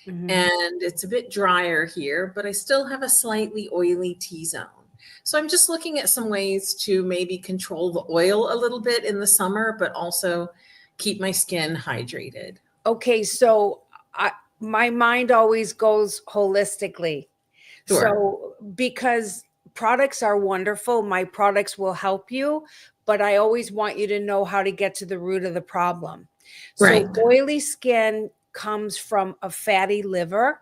Mhm. and it's a bit drier here, but I still have a slightly oily T-zone. So I'm just looking at some ways to maybe control the oil a little bit in the summer, but also keep my skin hydrated. Okay, so my mind always goes holistically. Sure. So because products are wonderful, my products will help you, but I always want you to know how to get to the root of the problem. So Right. oily skin comes from a fatty liver,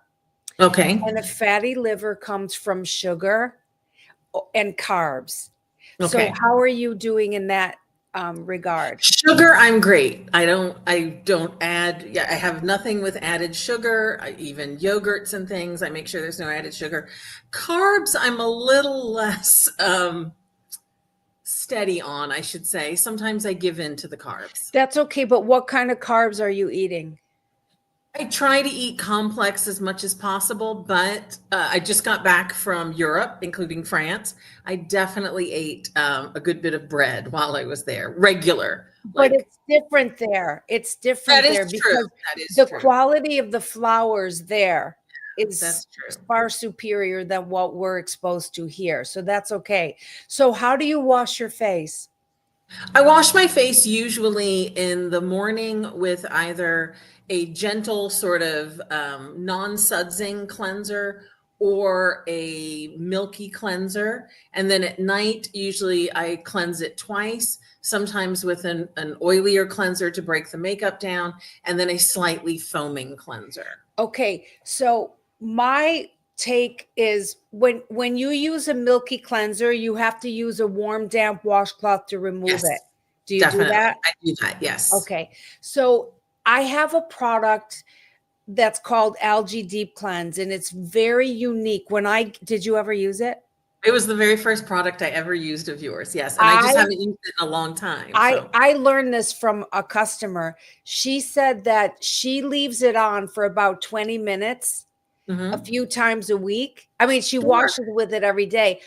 Okay. and a fatty liver comes from sugar and carbs. So Okay. how are you doing in that regard? Sugar, I'm great. I don't add, yeah, I have nothing with added sugar, even yogurts and things. I make sure there's no added sugar. Carbs, I'm a little less steady on, I should say. Sometimes I give in to the carbs. That's okay, but what kind of carbs are you eating? I try to eat complex as much as possible, but I just got back from Europe, including France. I definitely ate a good bit of bread while I was there, regular. But Like, it's different there. It's that different is there true. because That is the true. quality of the flours there is That's true. far superior than what we're exposed to here. So that's okay. So how do you wash your face? I wash my face usually in the morning with either a gentle sort of non-sudsing cleanser or a milky cleanser. And then at night, usually I cleanse it twice, sometimes with an oilier cleanser to break the makeup down, and then a slightly foaming cleanser. Okay. So my take is when you use a milky cleanser, you have to use a warm damp washcloth to remove Yes, it. Do you do definitely. that? I do that. Yes. Okay. So I have a product that's called Algae Deep Cleanse, and it's very unique. Did you ever use it? It was the very first product I ever used of yours. Yes. And I I just haven't used it in a long time. I So. I learned this from a customer. She said that she leaves it on for about 20 minutes a Mhm. few times a week. I mean, she Sure. washes with it every day,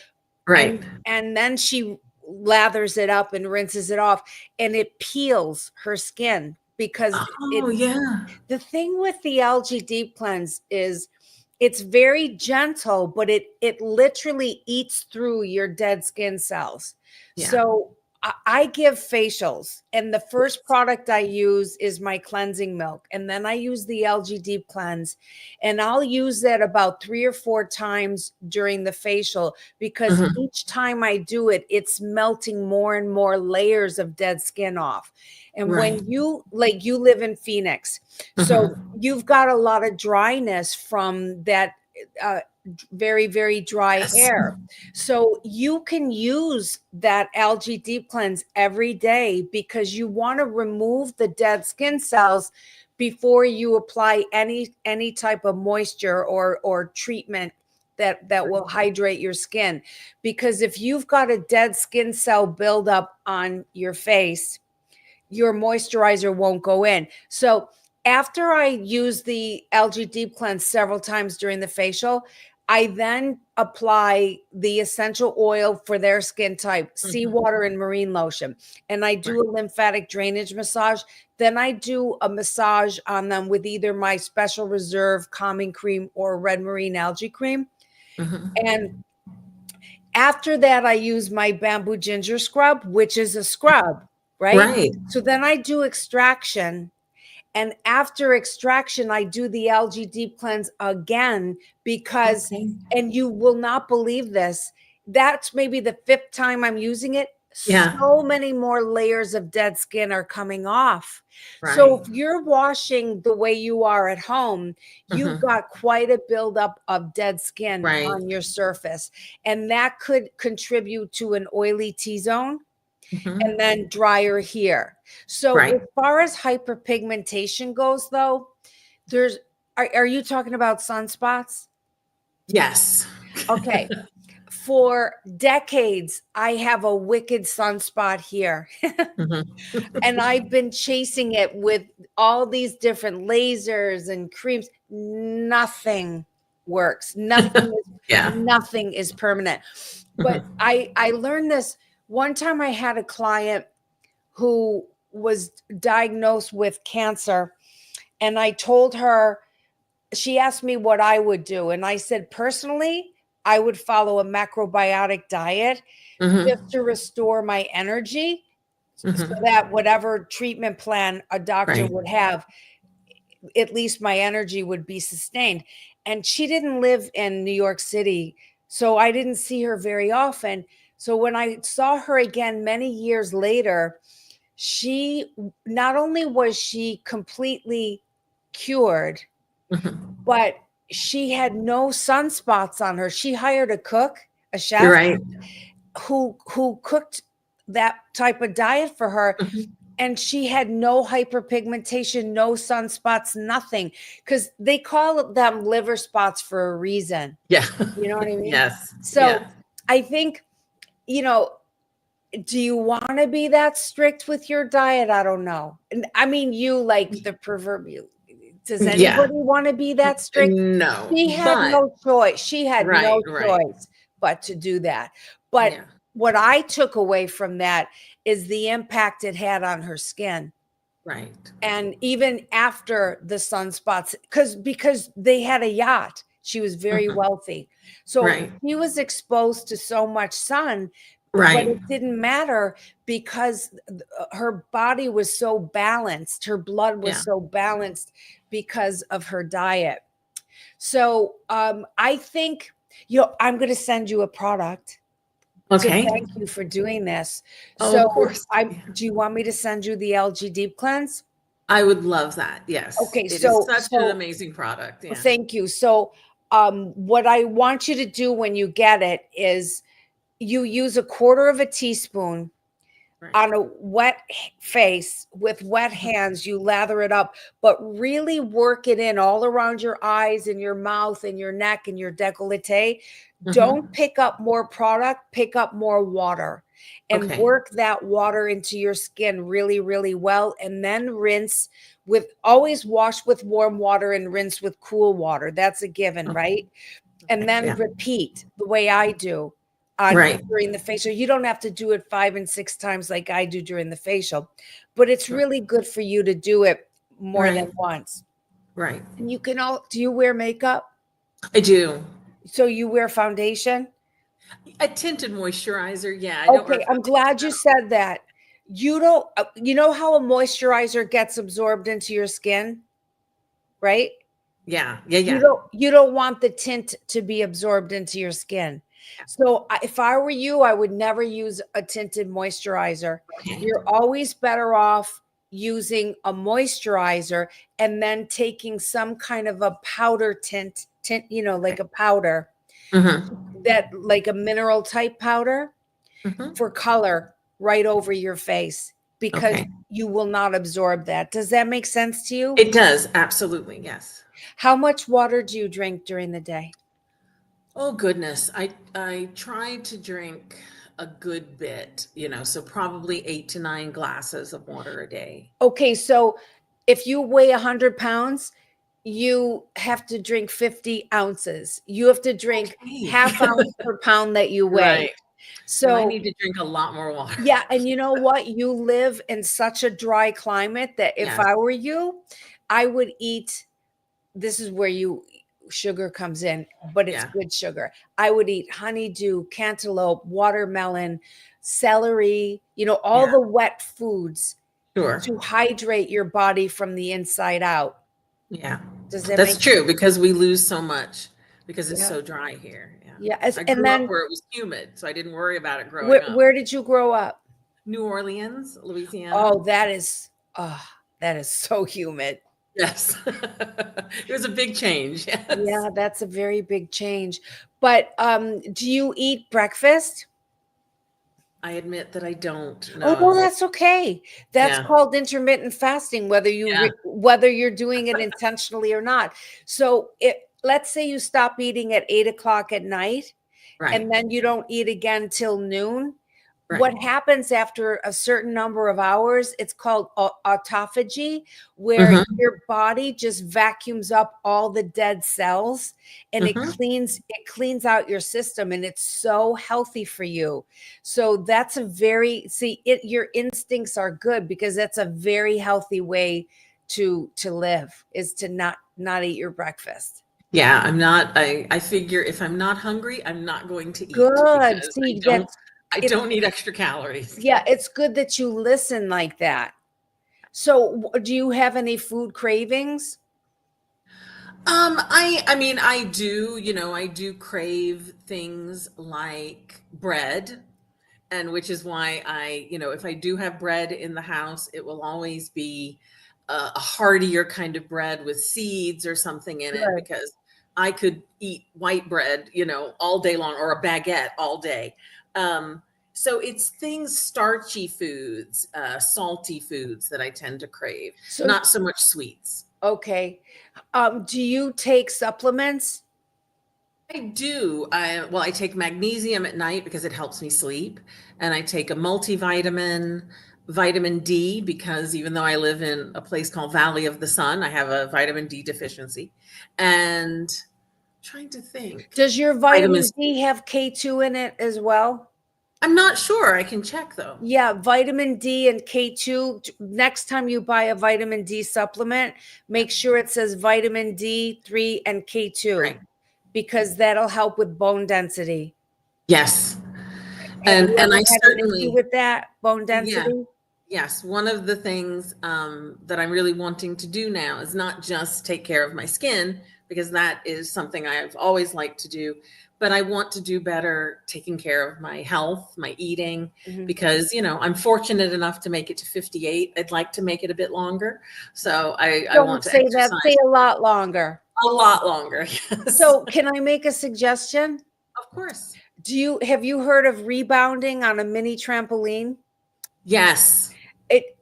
Right. and then she lathers it up and rinses it off, and it peels her skin because Oh, yeah. the thing with the algae deep cleanse is it's very gentle, but it literally eats through your dead skin cells. Yeah. So I give facials, and the first product I use is my cleansing milk, and then I use the algae deep cleanse, and I'll use that about 3 or 4 times during the facial because Mhm. each time I do it, it's melting more and more layers of dead skin off. And Right. when you live in Phoenix, so Mhm. you've got a lot of dryness from that uh, very, very dry Yes. air. So you can use that algae deep cleanse every day because you want to remove the dead skin cells before you apply any type of moisture or treatment that will hydrate your skin. Because if you've got a dead skin cell buildup on your face, your moisturizer won't go in. So after I use the algae deep cleanse several times during the facial, I then apply the essential oil for their skin type, Mhm. seawater and marine lotion. And I Right. do a lymphatic drainage massage. Then I do a massage on them with either my special reserve calming cream or red marine algae cream. Mhm. And after that, I use my bamboo ginger scrub, which is a scrub, right? Right. So then I do extraction. And after extraction, I do the algae deep cleanse again because, Okay. and you will not believe this, that's maybe the fifth time I'm using it. Yeah. So many more layers of dead skin are coming off. So Right. if you're washing the way you are at home, you've Mhm. got quite a buildup of dead skin Right. on your surface. And that could contribute to an oily T zone and Mhm. then drier here. So as Right. far as hyperpigmentation goes, though, there's are you talking about sunspots? Yes. Okay. For decades, I have a wicked sunspot here. Mhm. And I've been chasing it with all these different lasers and creams. Nothing works. Yeah. Nothing is permanent. But Mhm. I learned this one time. I had a client who was diagnosed with cancer, and I told her she asked me what I would do. And I said, personally, I would follow a macrobiotic diet just Hmm. to restore my energy so Hmm. that whatever treatment plan a doctor Right. would have, at least my energy would be sustained. And she didn't live in New York City, so I didn't see her very often. So when I saw her again many years later, she not only was she completely cured, Hmm. but she had no sunspots on her. She hired a cook, a You're chef right. who cooked that type of diet for her, Hmm. and she had no hyperpigmentation, no sunspots, nothing, because they call them liver spots for a reason. Yeah. You know what I mean? Yes. So Yes. I think, you know, do you want to be that strict with your diet? I don't know. And I mean, you like the proverbial. Does Yeah. anybody want to be that strict? No, She had but no choice. She had right, no right. choice but to do that. But Yeah. what I took away from that is the impact it had on her skin. Right. And even after the sunspots, because they had a yacht, she was very Hmm. wealthy. So Right. she was exposed to so much sun, but Right. it didn't matter because her body was so balanced, her blood was Yeah. so balanced because of her diet. So I think, I'm going to send you a product to Okay. thank you for doing this. Oh, of So course. Yeah. do you want me to send you the LG Deep Cleanse? I would love that. Yes. Okay, It is so such an so amazing product. Yeah. thank you. So what I want you to do when you get it is you use a quarter of a teaspoon Right. on a wet face with wet Mhm. hands. You lather it up, but really work it in all around your eyes and your mouth and your neck and your décolleté. Don't Mhm. pick up more product, pick up more water and Okay. work that water into your skin really, really well. And then rinse with, always wash with warm water and rinse with cool water. That's a given, Okay. right? And Okay. then Yeah. repeat the way I do on Right. during the facial. You don't have to do it 5 and 6 times like I do during the facial, but it's Right. really good for you to do it more than Right. once. Right. And you can all, do you wear makeup? I do. So you wear foundation? A tinted moisturizer. Yeah. I don't wear Okay, I'm foundation glad you at all. said that. You don't, you know how a moisturizer gets absorbed into your skin, right? Yeah. Yeah. You Yeah. don't want the tint to be absorbed into your skin. So if I were you, I would never use a tinted moisturizer. Okay. You're always better off using a moisturizer and then taking some kind of a powder tint, like Okay. a powder, Mm-hmm. that like a mineral type powder Mm-hmm. for color right over your face, because Okay. you will not absorb that. Does that make sense to you? It does. Absolutely. Yes. How much water do you drink during the day? Oh goodness. I try to drink a good bit, so probably 8 to 9 glasses of water a day. Okay, so if you weigh 100 pounds, you have to drink 50 ounces. You have to drink Okay. half ounce per pound that you weigh. Right. Then I So, need to drink a lot more water. yeah, and you know what? You live in such a dry climate that if Yes. I were you, I would eat, this is where sugar comes in, but it's Yeah. good sugar. I would eat honeydew, cantaloupe, watermelon, celery, all Yeah. the wet foods Sure. to hydrate your body from the inside out. Yeah. Does that That's make sense? true because we lose so much because it's Yeah. so dry here. Yeah. Yeah. I And grew up then where it was humid, so I didn't worry about it growing where, up. where did you grow up? New Orleans, Louisiana. Oh, that is so humid. Yes. It was a big change. Yes. Yeah, that's a very big change. But do you eat breakfast? I admit that I don't Oh, no, know. that's okay. That's Yeah. called intermittent fasting, Yeah. whether you're doing it intentionally or not. So let's say you stop eating at 8 o'clock at night, Right. and then you don't eat again till noon. Right. What happens after a certain number of hours, it's called autophagy, where Mhm. your body just vacuums up all the dead cells and Mhm. it cleans out your system, and it's so healthy for you. So that's your instincts are good, because that's a very healthy way to live, is to not not eat your breakfast. Yeah, I'm not, I figure if I'm not hungry, I'm not going to eat Good. because See, I it's, don't need extra calories. yeah, it's good that you listen like that. So do you have any food cravings? I mean, I do, I do crave things like bread, and which is why if I do have bread in the house, it will always be a heartier kind of bread with seeds or something in it, Good. because I could eat white bread, all day long, or a baguette all day. So it's things, starchy foods, salty foods that I tend to crave, So, not so much sweets. okay. Do you take supplements? I do. I take magnesium at night because it helps me sleep. And I take a multivitamin, vitamin D, because even though I live in a place called Valley of the Sun, I have a vitamin D deficiency. And trying to think. Does your Vitamin vitamin C. D have K2 in it as well? I'm not sure. I can check though. Yeah, vitamin D and K2. Next time you buy a vitamin D supplement, make sure it says vitamin D3 and K2 Right. because that'll help with bone density. Yes. Have you And ever I had an issue certainly, with that, bone yeah. density? Yes, one of the things that I'm really wanting to do now is not just take care of my skin, because that is something I've always liked to do, but I want to do better taking care of my health, my eating, Mhm. because, I'm fortunate enough to make it to 58. I'd like to make it a bit longer. So I Don't want to say that. Say exercise a lot longer. a lot longer. Yes. So, can I make a suggestion? Of course. Have you heard of rebounding on a mini trampoline? Yes.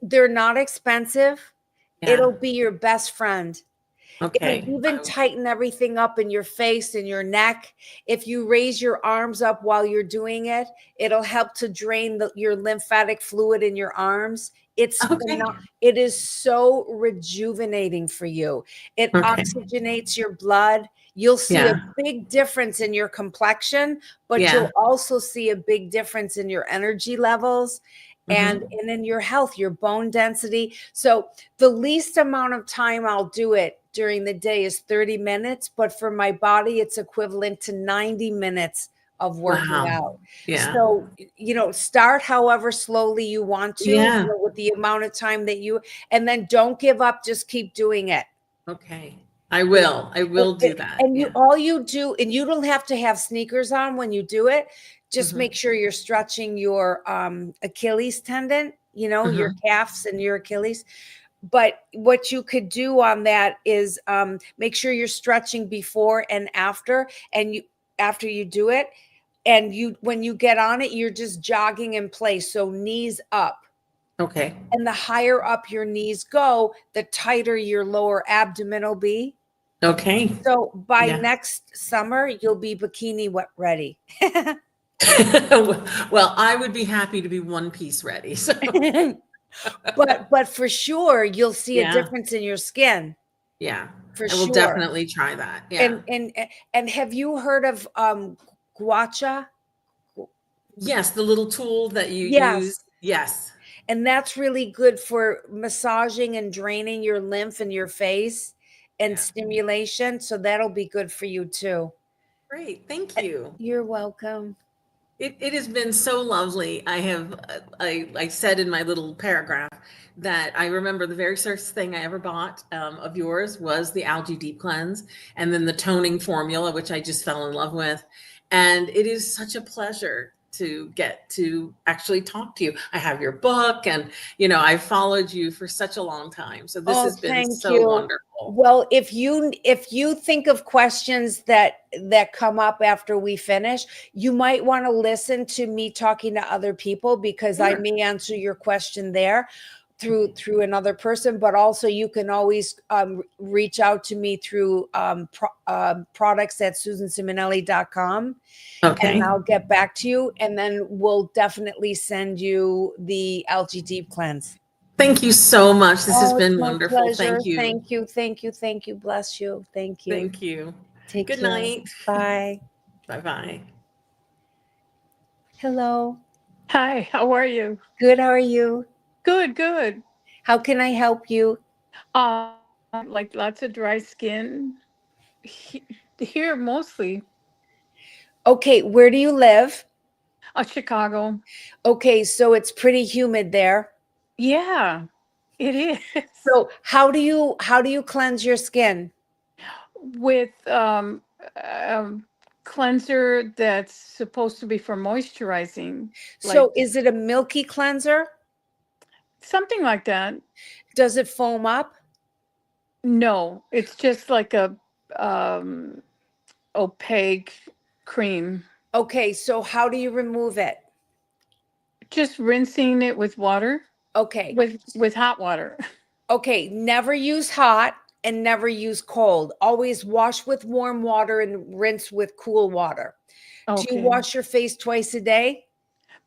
They're not expensive. Yeah. It'll be your best friend. It'll Okay. even tighten everything up in your face and your neck. If you raise your arms up while you're doing it, it'll help to drain your lymphatic fluid in your arms. Okay. It is so rejuvenating for you. It Okay. oxygenates your blood. You'll see a Yeah. big difference in your complexion, but Yeah. you'll also see a big difference in your energy levels and in your health, your bone density. So the least amount of time I'll do it during the day is 30 minutes, but for my body, it's equivalent to 90 minutes of working Wow. out. Yeah. So, start however slowly you want to, Yeah. with the amount of time and then don't give up, just keep doing it. Okay. I will do that. And Yeah. all you do, and you don't have to have sneakers on when you do it. Just Mhm. make sure you're stretching your Achilles tendon, your Mhm. calves and your Achilles. But what you could do on that is make sure you're stretching before and after, after you do it. And when you get on it, you're just jogging in place. So knees up. Okay. And the higher up your knees go, the tighter your lower abdomen will be. Okay. So by Yeah. next summer, you'll be bikini ready. Well, I would be happy to be one piece ready. So But for sure, you'll see a yeah. difference in your skin. Yeah. For I will sure. definitely try that. Yeah. And have you heard of guacha? Yes, the little tool that you use. Yes. Yes. And that's really good for massaging and draining your lymph in your face and Yeah. stimulation. So that'll be good for you too. Great. Thank you. You're welcome. It has been so lovely. I said in my little paragraph that I remember the very first thing I ever bought of yours was the algae deep cleanse, and then the toning formula, which I just fell in love with. And it is such a pleasure to get to actually talk to you. I have your book, and I've followed you for such a long time. So this Oh, has been thank so you. wonderful. Well, if you think of questions that come up after we finish, you might want to listen to me talking to other people because I Sure. may answer your question there through another person, but also you can always reach out to me through products at susanciminelli.com. Okay. And I'll get back to you, and then we'll definitely send you the algae deep cleanse. Thank you so much. This has Oh, it's been my wonderful. pleasure. Thank you. Thank you. Thank you. Thank you. Bless you. Thank you. Thank you. Take Good care. night. Bye. Bye-bye. Hello. Hi, how are you? Good. How are you? Good, good. How can I help you? Um, like lots of dry skin. Here mostly. Okay, where do you live? Chicago. Okay, so it's pretty humid there. Yeah, it is. So how do you cleanse your skin? With cleanser that's supposed to be for moisturizing, like So is it a milky cleanser? something like that. Does it foam up? No, it's just like a um, opaque cream. Okay, so how do you remove it? Just rinsing it with water, Okay. with hot water. Okay, never use hot and never use cold. Always wash with warm water and rinse with cool water. Do you Okay. wash your face twice a day?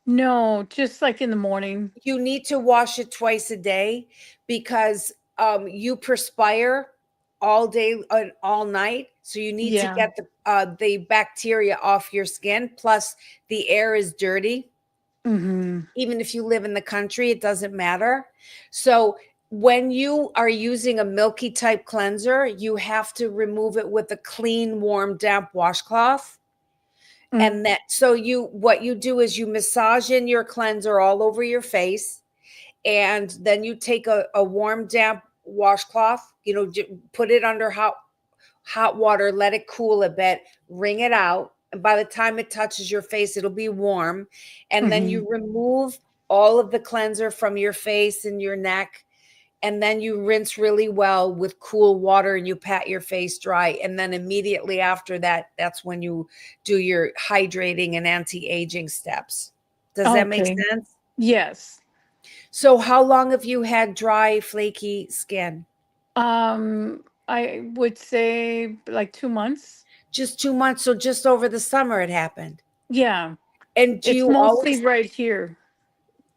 No, just like in the morning. You need to wash it twice a day because you perspire all day and all night. So you need to Yeah. get the bacteria off your skin. Plus, the air is dirty. Mm-hmm. Even if you live in the country, it doesn't matter. So when you are using a milky type cleanser, you have to remove it with a clean, warm, damp washcloth. And that so you what you do is you massage in your cleanser all over your face, and then you take a warm, damp washcloth, put it under hot water, let it cool a bit, wring it out. And by the time it touches your face, it'll be warm. And then Mm-hmm. you remove all of the cleanser from your face and your neck. And then you rinse really well with cool water and you pat your face dry. And then immediately after that, that's when you do your hydrating and anti-aging steps. Does that make Okay. sense? Yes. So how long have you had dry, flaky skin? I would say like 2 months. Just 2 months. So just over the summer it happened. Yeah. And do It's you mostly always right here,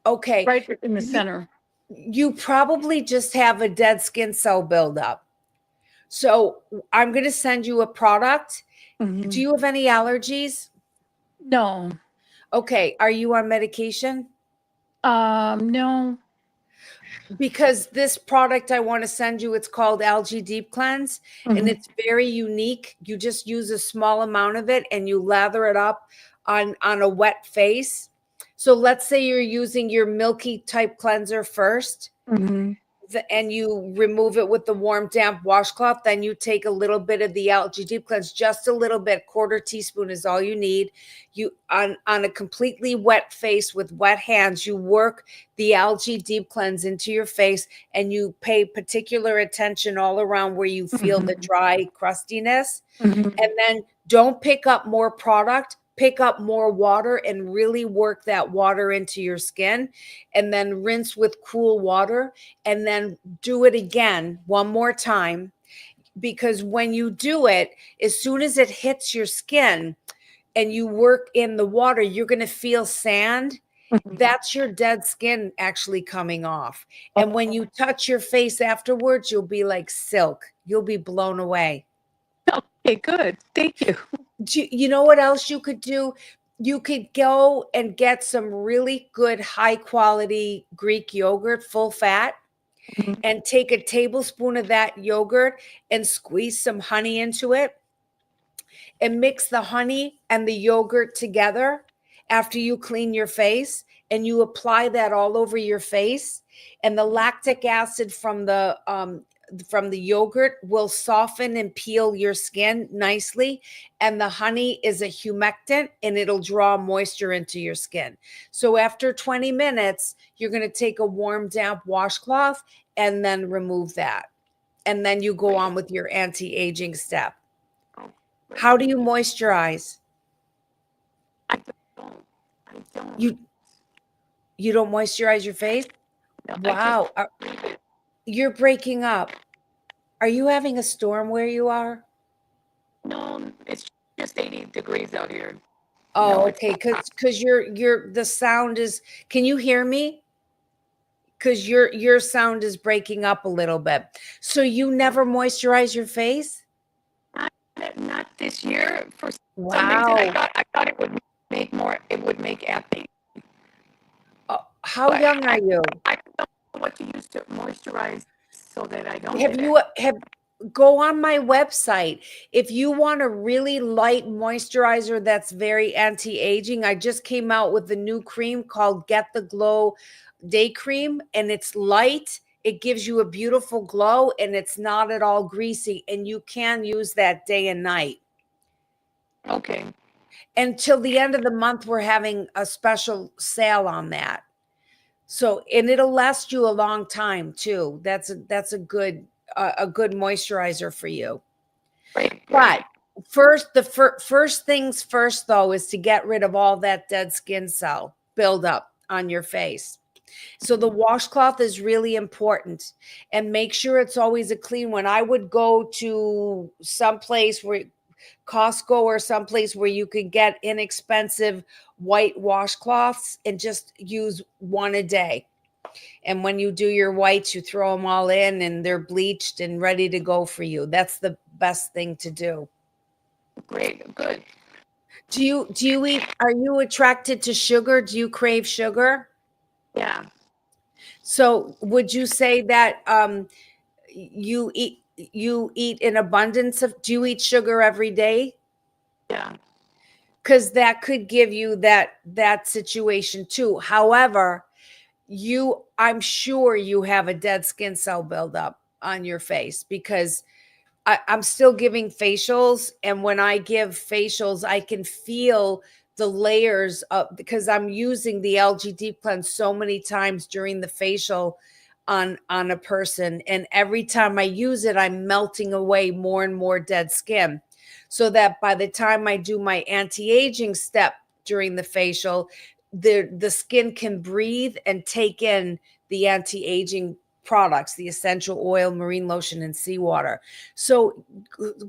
okay? right in the You, center. you probably just have a dead skin cell buildup. So I'm going to send you a product. Do Hmm. you have any allergies? No. Okay. Are you on medication? No. Because this product I want to send you, it's called Algae Deep Cleanse, and Hmm. it's very unique. You just use a small amount of it and you lather it up on a wet face. So let's say you're using your milky type cleanser first, Hmm. and you remove it with the warm, damp washcloth. Then you take a little bit of the Algae Deep Cleanse, just a little bit, quarter teaspoon is all you need. You on a completely wet face with wet hands, you work the Algae Deep Cleanse into your face, and you pay particular attention all around where you feel the Hmm. dry crustiness. Hmm. And then don't pick up more product, pick up more water and really work that water into your skin, and then rinse with cool water, and then do it again one more time. Because when you do it, as soon as it hits your skin and you work in the water, you're going to feel sand. That's your dead skin actually coming off. And when you touch your face afterwards, you'll be like silk. You'll be blown away. Okay, good. Thank you. You know what else you could do? You could go and get some really good high quality Greek yogurt, full fat, Mhm. and take a tablespoon of that yogurt and squeeze some honey into it and mix the honey and the yogurt together after you clean your face, and you apply that all over your face, and the lactic acid from the yogurt will soften and peel your skin nicely, and the honey is a humectant and it'll draw moisture into your skin. So after 20 minutes you're going to take a warm damp washcloth and then remove that, and then you go on with your anti-aging step. How do you moisturize? I don't. I don't. You you don't moisturize your face? No, I just Wow. leave it. You're breaking up. Are you having a storm where you are? No, it's just 80 degrees out here. No, Oh, it's okay. Because you're the sound is, can you hear me? Because your sound is breaking up a little bit. So you never moisturize your face? not not this year. For some reason, Wow. I thought it would make more. It would make acne, How but young are you? I don't know what to use to moisturize. so that I don't Have get you have go on my website. If you want a really light moisturizer that's very anti-aging, I just came out with a new cream called Get the Glow Day Cream, and it's light. It gives you a beautiful glow, and it's not at all greasy, and you can use that day and night. Okay. Until the end of the month, we're having a special sale on that. So, and it'll last you a long time too. That's a good moisturizer for you. Great. But first, the first things first though is to get rid of all that dead skin cell buildup on your face. So the washcloth is really important, and make sure it's always a clean one. I would go to some place where Costco or someplace where you could get inexpensive white washcloths and just use one a day. And when you do your whites, you throw them all in and they're bleached and ready to go for you. That's the best thing to do. Great. Good. Do you eat, are you attracted to sugar? Do you crave sugar? Yeah. So would you say that you eat an abundance of, do you eat sugar every day? Yeah. Because that could give you that situation too. However, I'm sure you have a dead skin cell buildup on your face, because I'm still giving facials, and when I give facials, I can feel the layers of, because I'm using the algae deep cleanse so many times during the facial on a person, and every time I use it, I'm melting away more and more dead skin, so that by the time I do my anti-aging step during the facial, the skin can breathe and take in the anti-aging products, the essential oil, marine lotion, and seawater. So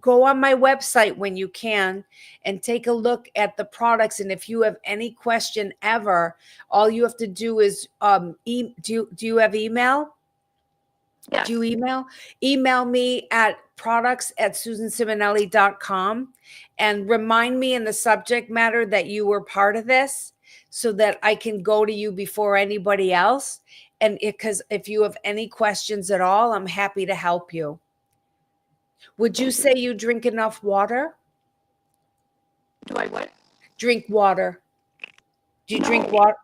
go on my website when you can and take a look at the products. And if you have any question ever, all you have to do is do you have email? Yes. Do you email? Email me at products@susansiminelli.com and remind me in the subject matter that you were part of this, so that I can go to you before anybody else. And because if you have any questions at all, I'm happy to help you. Would you say you drink enough water? Do I what? Drink water. Do you drink No. water?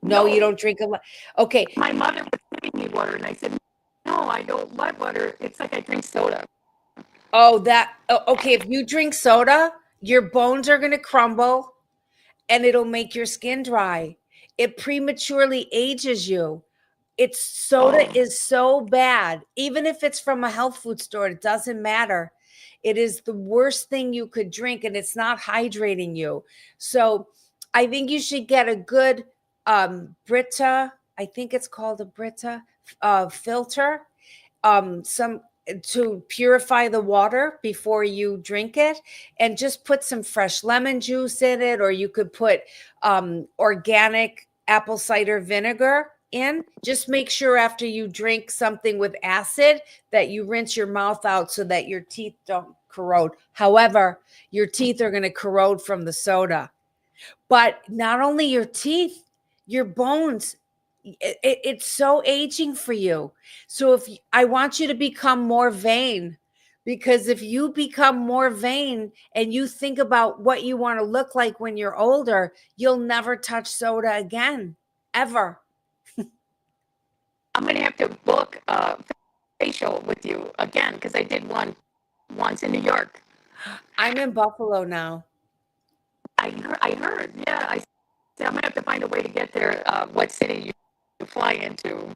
No, you No. don't drink a lot. Okay. My mother was giving me water, and I said, "No, I don't like water. It's like I drink soda." Oh, okay. If you drink soda, your bones are going to crumble and it'll make your skin dry. It prematurely ages you. Soda Oh. is so bad. Even if it's from a health food store, it doesn't matter. It is the worst thing you could drink, and it's not hydrating you. So I think you should get a good Brita. I think it's called a Brita filter. Some to purify the water before you drink it, and just put some fresh lemon juice in it, or you could put organic apple cider vinegar in. Just make sure after you drink something with acid that you rinse your mouth out so that your teeth don't corrode. However, your teeth are going to corrode from the soda. But not only your teeth, your bones, it's so aging for you. So I want you to become more vain, because if you become more vain and you think about what you want to look like when you're older, you'll never touch soda again, ever. I'm going to have to book a facial with you again, because I did one once in New York. I'm in Buffalo now. I heard. Yeah. I'm going to have to find a way to get there. What city you fly into?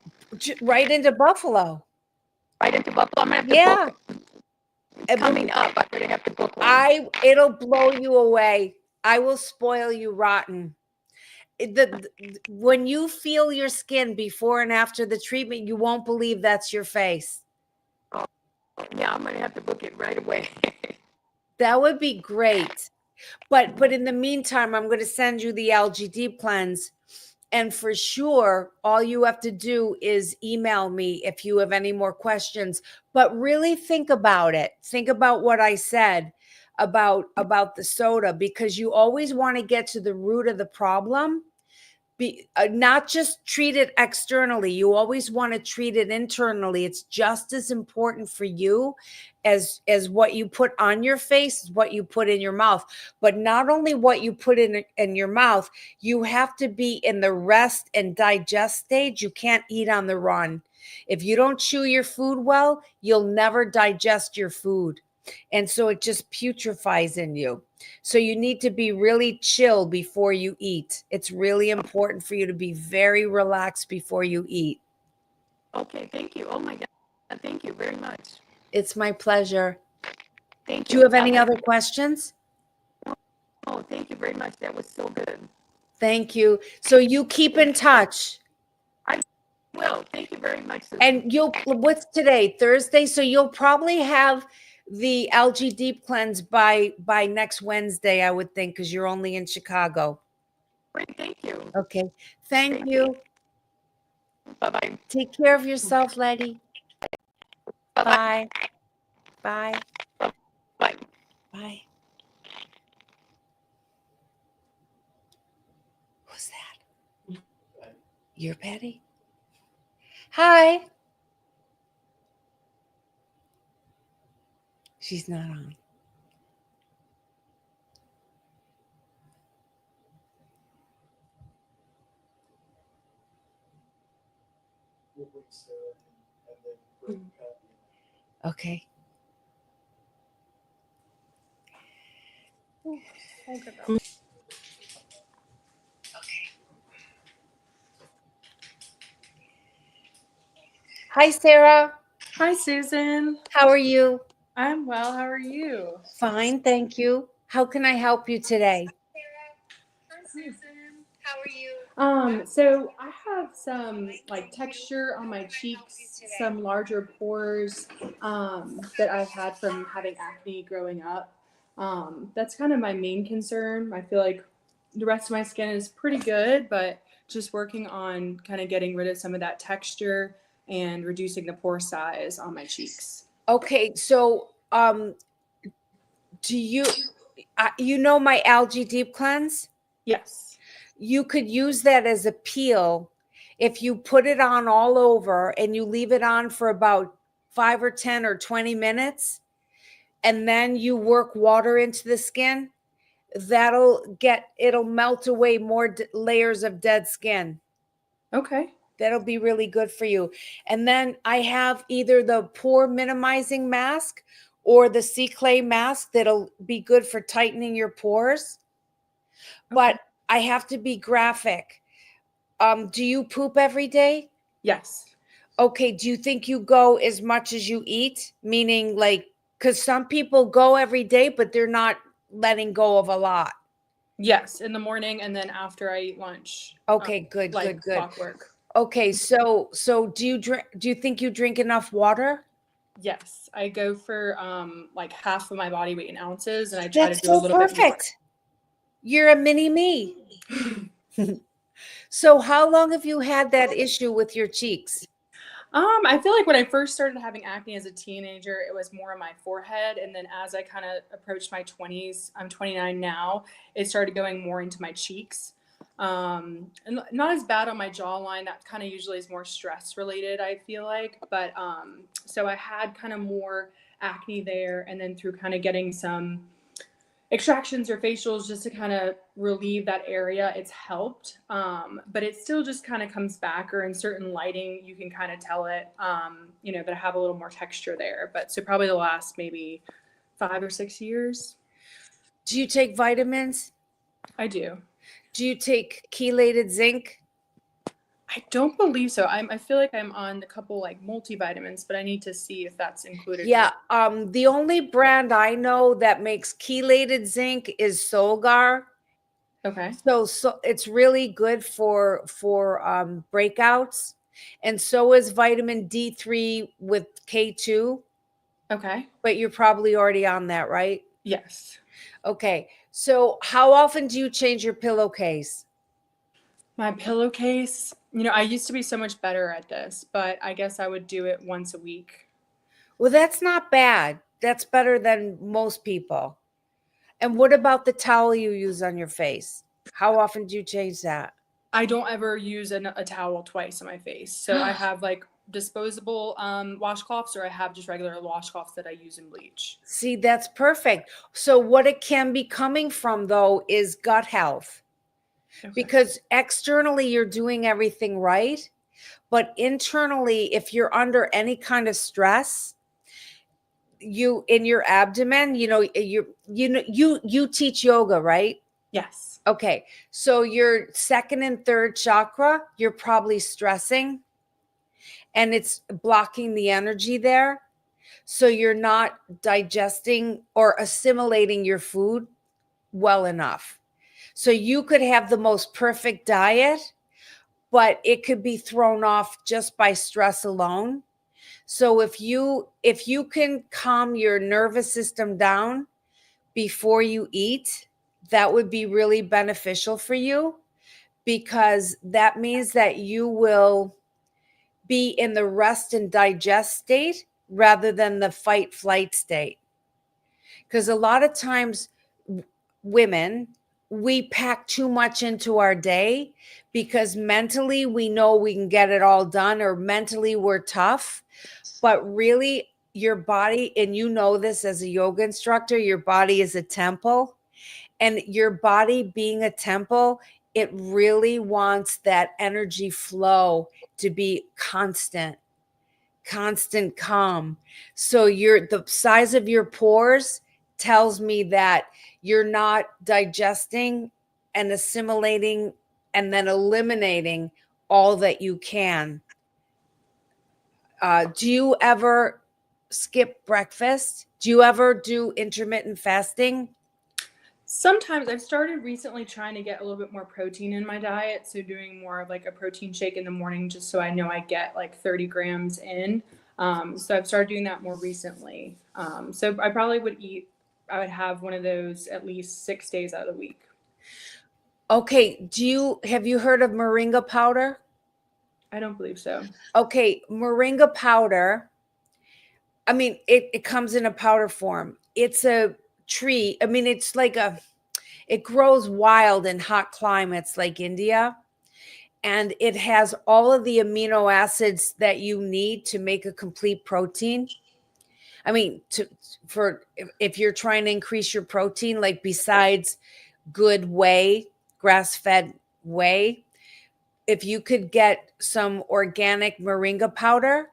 Right into Buffalo. Right into Buffalo. I'm going to Yeah. have to book. Coming up, I'm going to have to book one. It'll blow you away. I will spoil you rotten. When you feel your skin before and after the treatment, you won't believe that's your face. Oh, yeah, I'm going to have to book it right away. That would be great. But in the meantime, I'm going to send you the algae deep cleanse. And for sure, all you have to do is email me if you have any more questions. But really think about it. Think about what I said about the soda, because you always want to get to the root of the problem, not just treat it externally. You always want to treat it internally. It's just as important for you as what you put on your face, as what you put in your mouth. But not only what you put in your mouth, you have to be in the rest and digest stage. You can't eat on the run. If you don't chew your food well, you'll never digest your food. And so it just putrefies in you. So you need to be really chill before you eat. It's really important for you to be very relaxed before you eat. Okay, thank you. Oh my God. Thank you very much. It's my pleasure. Thank Do you have any I- other questions? Oh, thank you very much. That was so good. Thank you. So you keep in touch. Well, thank you very much, Susan. And what's today? Thursday? So you'll probably have the algae deep cleanse by next Wednesday, I would think, because you're only in Chicago. Great, thank you. Okay. Thank Thank you. Bye-bye. Take care of yourself, Letty. Bye-bye. Bye. Bye. Bye. Bye. Who's that? You're Patty? Hi. She's not on. Okay. Okay. Hi, Sarah. Hi, Susan. How are you? I'm well. How are you? Fine, thank you. How can I help you today? So I have some like texture on my cheeks, some larger pores that I've had from having acne growing up. That's kind of my main concern. I feel like the rest of my skin is pretty good, but just working on kind of getting rid of some of that texture and reducing the pore size on my cheeks. Okay, so do you you know my algae deep cleanse? Yes. You could use that as a peel if you put it on all over and you leave it on for about 5 or 10 or 20 minutes, and then you work water into the skin. It'll melt away more layers of dead skin. Okay. That'll be really good for you. And then I have either the pore minimizing mask or the sea clay mask that'll be good for tightening your pores. But I have to be graphic. Do you poop every day? Yes. Okay. Do you think you go as much as you eat? Meaning like, because some people go every day, but they're not letting go of a lot. Yes, in the morning and then after I eat lunch. Okay, good, like good, good. Clockwork. Okay, so do you think you drink enough water? Yes, I go for like half of my body weight in ounces, and I try That's to do a so little bit more. perfect. You're a mini me. So how long have you had that issue with your cheeks? I feel like when I first started having acne as a teenager, it was more on my forehead, and then as I kind of approached my 20s, I'm 29 now, it started going more into my cheeks. And not as bad on my jawline. That kind of usually is more stress related, I feel like. But so I had kind of more acne there, and then through kind of getting some extractions or facials just to kind of relieve that area, it's helped. But it still just kind of comes back, or in certain lighting, you can kind of tell it, that I have a little more texture there. But so probably the last maybe 5 or 6 years. Do you take vitamins? I do. Do you take chelated zinc? I don't believe so. I feel like I'm on a couple like multivitamins, but I need to see if that's included. Yeah. The only brand I know that makes chelated zinc is Solgar. Okay. So it's really good for breakouts, and so is vitamin D3 with K2. Okay. But you're probably already on that, right? Yes. Okay. So how often do you change your pillowcase? My pillowcase, I used to be so much better at this, but I guess I would do it once a week. Well, that's not bad. That's better than most people. And what about the towel you use on your face? How often do you change that? I don't ever use a towel twice on my face. So I have like disposable washcloths, or I have just regular washcloths that I use in bleach. See, that's perfect. So what it can be coming from though is gut health, Okay. because externally you're doing everything right, but internally, if you're under any kind of stress, you in your abdomen, you teach yoga, right? Yes. Okay. So your second and third chakra, you're probably stressing and it's blocking the energy there. So you're not digesting or assimilating your food well enough. So you could have the most perfect diet, but it could be thrown off just by stress alone. So if you can calm your nervous system down before you eat, that would be really beneficial for you, because that means that you will be in the rest and digest state rather than the fight flight state. Because a lot of times women, we pack too much into our day because mentally we know we can get it all done, or mentally we're tough, but really your body, and you know this as a yoga instructor, your body is a temple, and your body being a temple, it really wants that energy flow to be constant calm. So the size of your pores tells me that you're not digesting and assimilating and then eliminating all that you can. Do you ever skip breakfast? Do you ever do intermittent fasting? Sometimes I've started recently trying to get a little bit more protein in my diet. So doing more of like a protein shake in the morning, just so I know I get like 30 grams in. So I've started doing that more recently. So I probably I would have one of those at least 6 days out of the week. Okay. Have you heard of moringa powder? I don't believe so. Okay. Moringa powder. I mean, it comes in a powder form. It's a tree. I mean, it grows wild in hot climates like India. And it has all of the amino acids that you need to make a complete protein. I mean, if you're trying to increase your protein, like besides good whey, grass-fed whey, if you could get some organic moringa powder.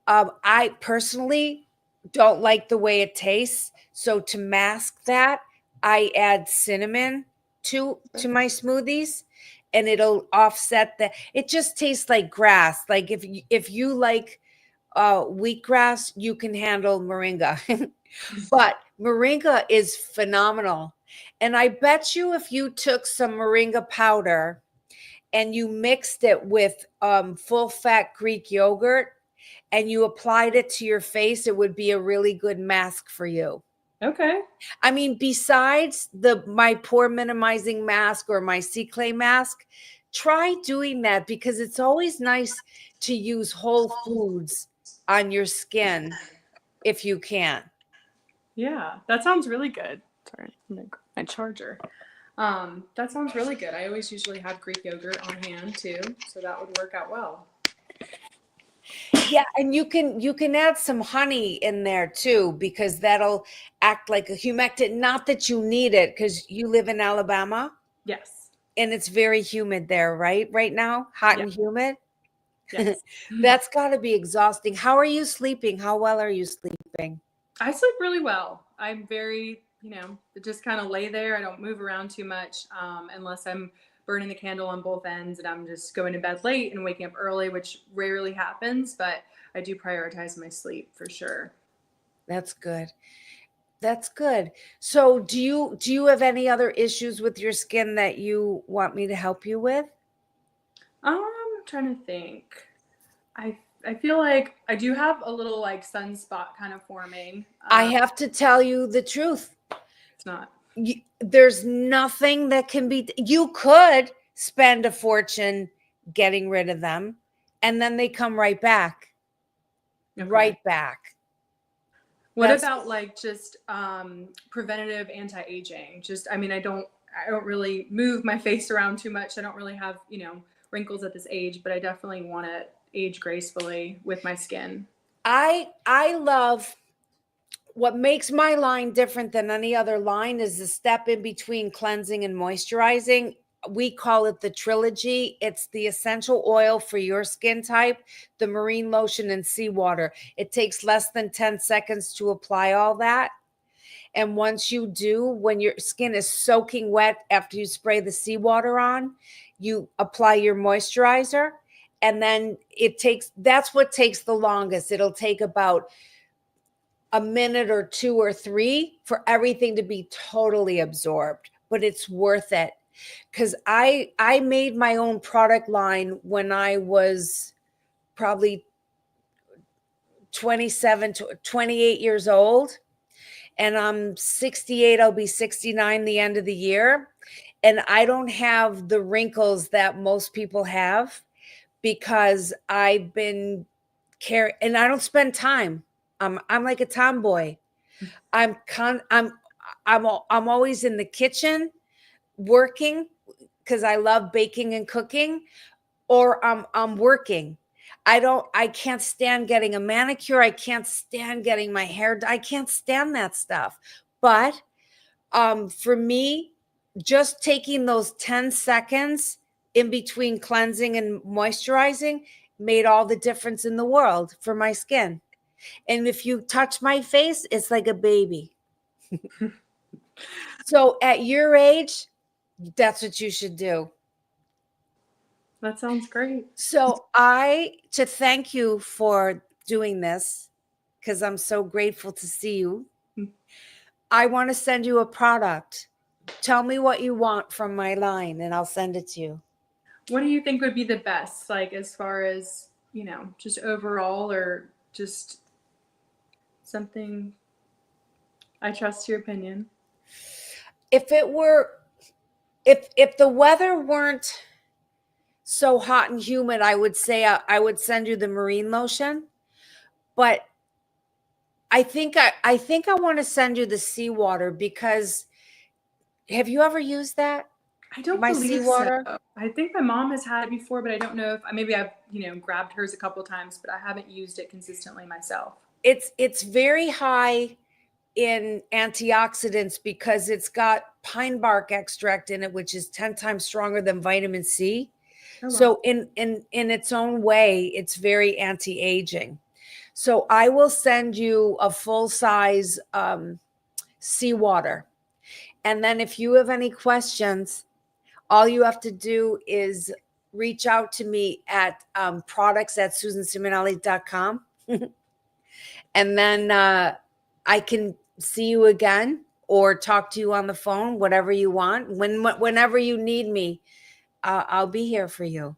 I personally don't like the way it tastes. So to mask that, I add cinnamon to my smoothies, and it'll offset that. It just tastes like grass. Like if you like wheatgrass, you can handle moringa. But moringa is phenomenal. And I bet you if you took some moringa powder and you mixed it with full fat Greek yogurt and you applied it to your face, it would be a really good mask for you. Okay. I mean, besides my pore minimizing mask or my C-Clay mask, try doing that, because it's always nice to use whole foods on your skin if you can. Yeah, that sounds really good. Sorry, my charger. That sounds really good. I always usually have Greek yogurt on hand too, so that would work out well. Yeah, and you can add some honey in there too, because that'll act like a humectant. Not that you need it, because you live in Alabama. Yes. And it's very humid there, right? Right now, hot Yeah. and humid. Yes. That's got to be exhausting. How are you sleeping? How well are you sleeping? I sleep really well. I'm very, just kind of lay there. I don't move around too much unless I'm burning the candle on both ends and I'm just going to bed late and waking up early, which rarely happens, but I do prioritize my sleep for sure. That's good. That's good. So do you have any other issues with your skin that you want me to help you with? I'm trying to think. I feel like I do have a little like sunspot kind of forming. I have to tell you the truth. It's not. There's nothing that can be. You could spend a fortune getting rid of them, and then they come right back. Okay. Right back. What about like just preventative anti-aging? I I don't really move my face around too much. I don't really have, wrinkles at this age, but I definitely want to age gracefully with my skin. I love what makes my line different than any other line is the step in between cleansing and moisturizing. We call it the trilogy. It's the essential oil for your skin type, the marine lotion, and seawater. It takes less than 10 seconds to apply all that. And once you do, when your skin is soaking wet after you spray the seawater on, you apply your moisturizer. And then that's what takes the longest. It'll take about a minute or 2 or 3 for everything to be totally absorbed, but it's worth it. Because I made my own product line when I was probably 27 to 28 years old. And I'm 68. I'll be 69 the end of the year. And I don't have the wrinkles that most people have because I've been and I don't spend time. I'm like a tomboy. I'm always in the kitchen working because I love baking and cooking, or I'm working. I can't stand getting a manicure. I can't stand getting my hair done. I can't stand that stuff. But for me, just taking those 10 seconds in between cleansing and moisturizing made all the difference in the world for my skin. And if you touch my face, it's like a baby. So at your age, that's what you should do. That sounds great. So to thank you for doing this, because I'm so grateful to see you, I want to send you a product. Tell me what you want from my line and I'll send it to you. What do you think would be the best, like as far as, just overall, or just something? I trust your opinion. If the weather weren't so hot and humid, I would say I would send you the marine lotion. But I think I want to send you the seawater because have you ever used that? I don't My believe seawater? so. I think my mom has had it before, but I don't know if maybe I've grabbed hers a couple times, but I haven't used it consistently myself. It's very high in antioxidants because it's got pine bark extract in it, which is 10 times stronger than vitamin C. Oh, wow. So in its own way, it's very anti-aging. So I will send you a full-size seawater. And then if you have any questions, all you have to do is reach out to me at products@susanciminelli.com. And then I can see you again or talk to you on the phone, whatever you want. Whenever you need me, I'll be here for you.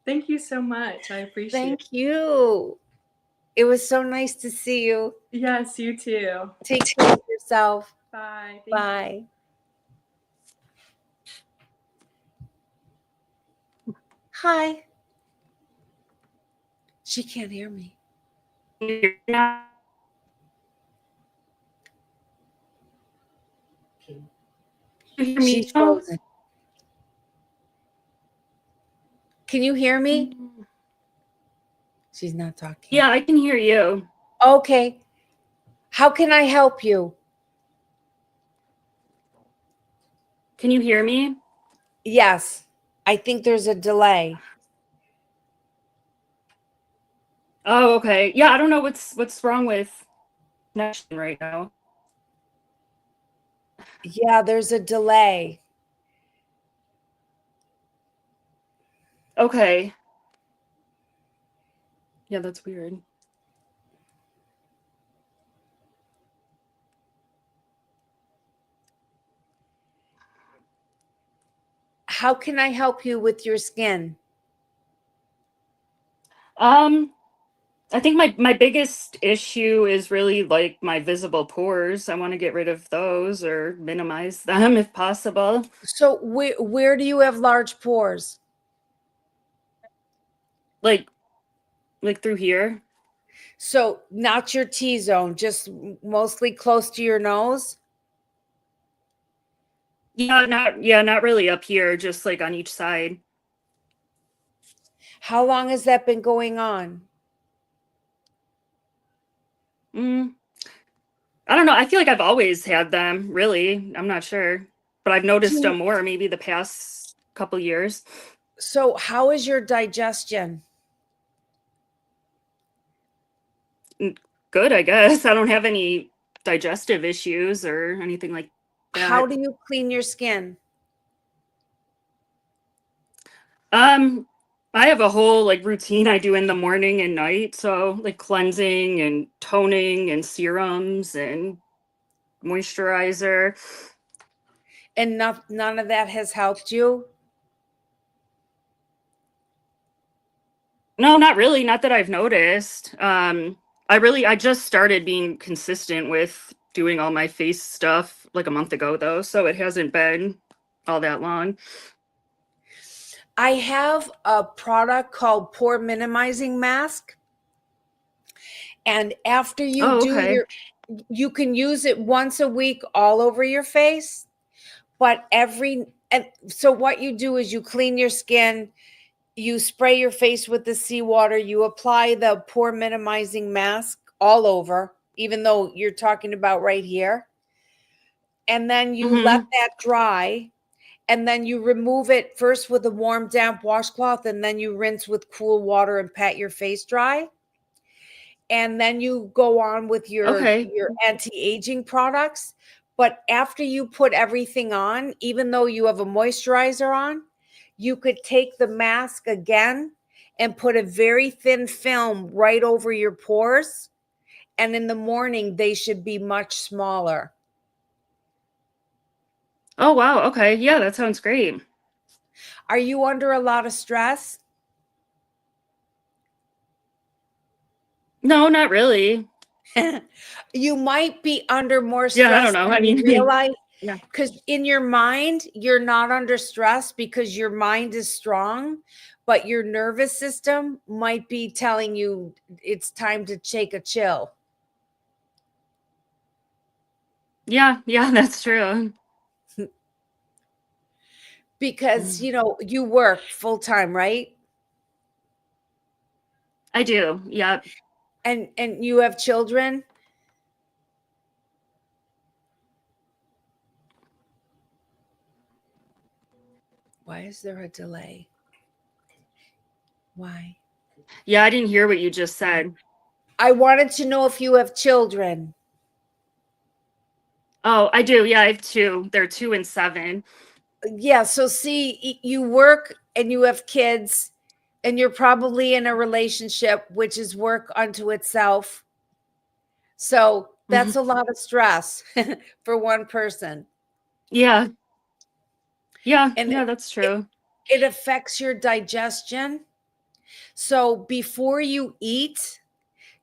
Thank you so much. I appreciate it. Thank you. It was so nice to see you. Yes, you too. Take care of yourself. Bye. Thank you. Bye. Hi. She can't hear me. She's frozen. Can you hear me? She's not talking. Yeah, I can hear you. Okay. How can I help you? Can you hear me? Yes. I think there's a delay. Oh, okay. Yeah, I don't know what's wrong with connection right now. Yeah, there's a delay. Okay. Yeah, that's weird. How can I help you with your skin? I think my biggest issue is really like my visible pores. I want to get rid of those or minimize them if possible. So where do you have large pores? Like through here. So not your T-zone, just mostly close to your nose? Not really up here, just like on each side. How long has that been going on? Mm, I don't know. I feel like I've always had them, really. I'm not sure. But I've noticed them more maybe the past couple years. So how is your digestion? Good, I guess. I don't have any digestive issues or anything like How that. do you clean your skin? I have a whole like routine I do in the morning and night. So like cleansing and toning and serums and moisturizer. And none of that has helped you? No, not really. Not that I've noticed. I just started being consistent with doing all my face stuff like a month ago though, so it hasn't been all that long. I have a product called Pore Minimizing Mask. And after you Oh, do okay. you can use it once a week all over your face, but and so what you do is you clean your skin, you spray your face with the seawater, you apply the pore minimizing mask all over, even though you're talking about right here. And then you let Mm-hmm. that dry. And then you remove it first with a warm, damp washcloth, and then you rinse with cool water and pat your face dry. And then you go on with Okay. your anti-aging products. But after you put everything on, even though you have a moisturizer on, you could take the mask again and put a very thin film right over your pores. And in the morning, they should be much smaller. Oh, wow. Okay. Yeah, that sounds great. Are you under a lot of stress? No, not really. You might be under more Yeah, I don't stress know. than I you mean, realize, yeah. because in your mind, you're not under stress because your mind is strong, but your nervous system might be telling you it's time to take a chill. Yeah, that's true. Because, you work full time, right? I do. Yeah. And you have children. Why is there a delay? Why? Yeah, I didn't hear what you just said. I wanted to know if you have children. Oh, I do. Yeah, I have two. They're 2 and 7. Yeah, so see, you work and you have kids, and you're probably in a relationship, which is work unto itself. So that's Mhm. a lot of stress for one person. Yeah. And Yeah, that's true. it affects your digestion. So before you eat,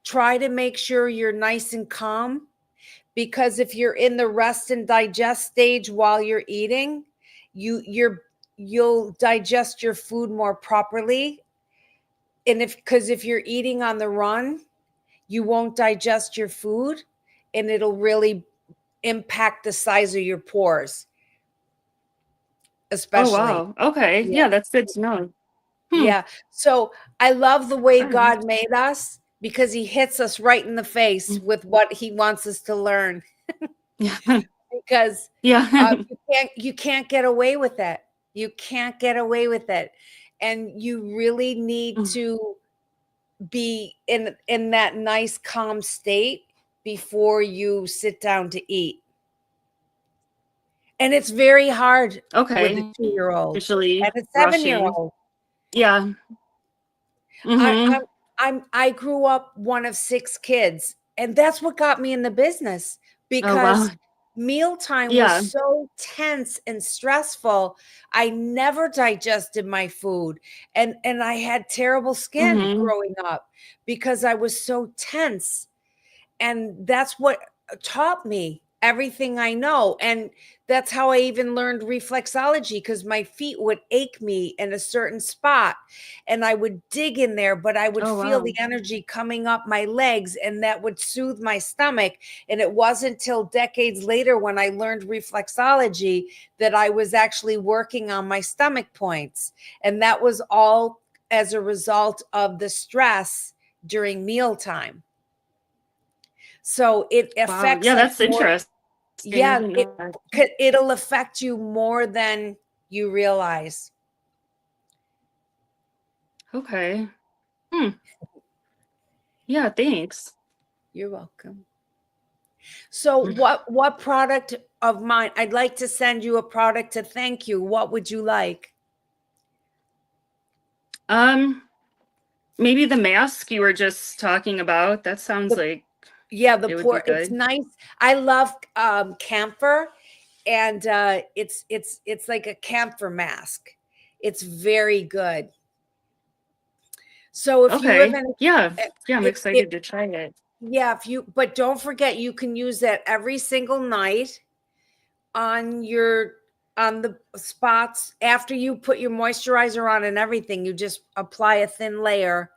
try to make sure you're nice and calm, because if you're in the rest and digest stage while you're eating, you'll digest your food more properly. And if you're eating on the run, you won't digest your food, and it'll really impact the size of your pores, Oh, especially. wow. Okay. Yeah. Yeah, that's good to know. Hmm. Yeah. So I love the way All right. God made us, because he hits us right in the face with what he wants us to learn, Yeah. because Yeah. you can't get away with it. You can't get away with it. And you really need to be in that nice calm state before you sit down to eat. And it's very hard with a Okay. 2-year-old and Usually a rushing. 7-year-old. Yeah. I, Mm-hmm. I grew up one of 6 kids, and that's what got me in the business, Oh, wow. because mealtime was Yeah. so tense and stressful. I never digested my food, and I had terrible skin Mm-hmm. growing up because I was so tense. And that's what taught me. everything I know. And that's how I even learned reflexology, because my feet would ache me in a certain spot and I would dig in there, but I would Oh, feel wow. the energy coming up my legs and that would soothe my stomach. And it wasn't till decades later when I learned reflexology that I was actually working on my stomach points. And that was all as a result of the stress during mealtime. So it Wow. affects Yeah, us that's more. interesting. I Yeah, didn't know that. it'll affect you more than you realize. Okay. Hmm. Yeah, thanks. You're welcome. So what product of mine? I'd like to send you a product to thank you. What would you like? Maybe the mask you were just talking about. That sounds The- like Yeah, the it would be poor. It's good. nice. I love camphor, and it's like a camphor mask. It's very good. So if you have Okay. any, Yeah. Yeah, I'm if excited to try it. yeah, if you, but don't forget, you can use that every single night on your, on the spots after you put your moisturizer on and everything. You just apply a thin layer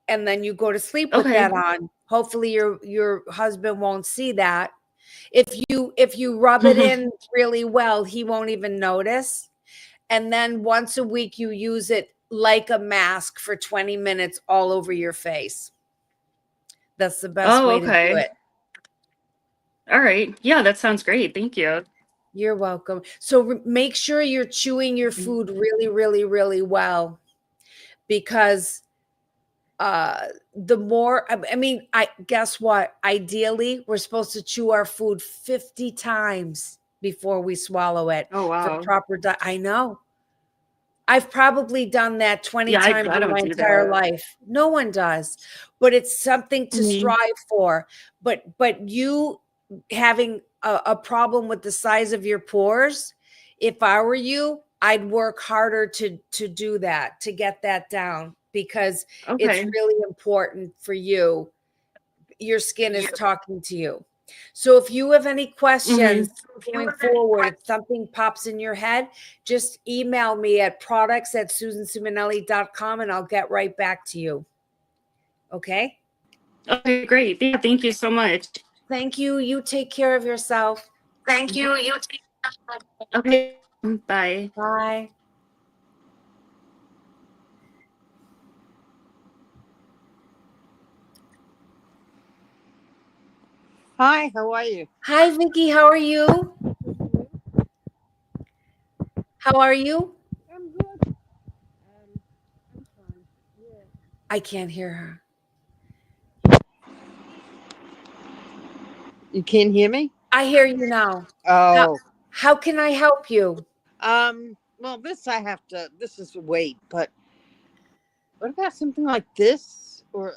and then you go to sleep with Okay. that on. Hopefully your husband won't see that. If you rub it in really well, he won't even notice. And then once a week you use it like a mask for 20 minutes all over your face. That's the best Oh, way to do okay. it. All right. Yeah, that sounds great. Thank you. You're welcome. So make sure you're chewing your food really, really, really well, because the more, I mean, I guess what? Ideally, we're supposed to chew our food 50 times before we swallow it Oh, for wow. proper I know. I've probably done that 20 Yeah, times I in don't my do entire that. life. No one does, but it's something to Mhm. strive for. But you having a problem with the size of your pores, if I were you, I'd work harder to do that, to get that down, because it's Okay. really important for you. Your skin is talking to you. So if you have any questions Hmm. going forward, if something pops in your head, just email me at products@susanciminelli.com and I'll get right back to you. Okay? Okay, great. Yeah, thank you so much. Thank you. You take care of yourself. Thank you. You too. Okay. Bye. Bye. Hi, how are you? Hi, Vicky. How are you? How are you? I'm good. I'm fine. Yeah. I can't hear her. You can't hear me? I hear you now. How, Oh. how can I help you? Well, this I have to, this is a wait, but what about something like this? Or,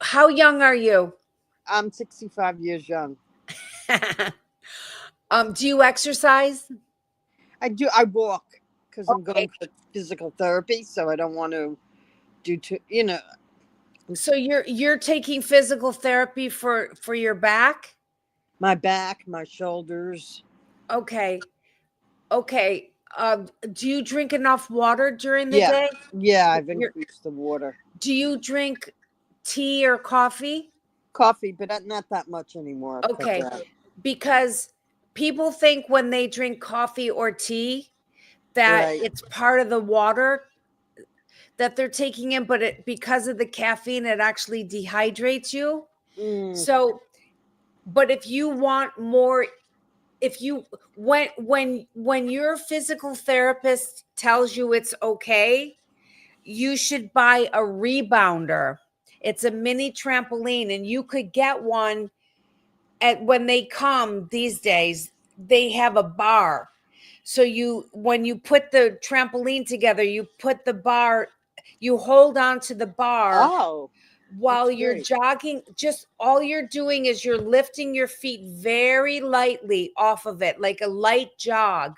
How young are you? I'm 65 years young. Do you exercise? I walk because I'm Okay. going for physical therapy, so I don't want to do So you're taking physical therapy for your back? my back, my shoulders. Okay. Okay. Do you drink enough water during the Yeah. day? Yeah, I've You're, increased the water. do you drink tea or coffee? Coffee, but not that much anymore. I've cut Okay. that. Because people think when they drink coffee or tea that Right. it's part of the water that they're taking in, but because of the caffeine, it actually dehydrates you. Mm, So, but if you want more, if you when your physical therapist tells you it's okay, you should buy a rebounder. It's a mini trampoline, and you could get one at when they come these days. They have a bar. So when you put the trampoline together, you put the bar, you hold on to the bar oh, while that's you're great. jogging. Just all you're doing is you're lifting your feet very lightly off of it, like a light jog.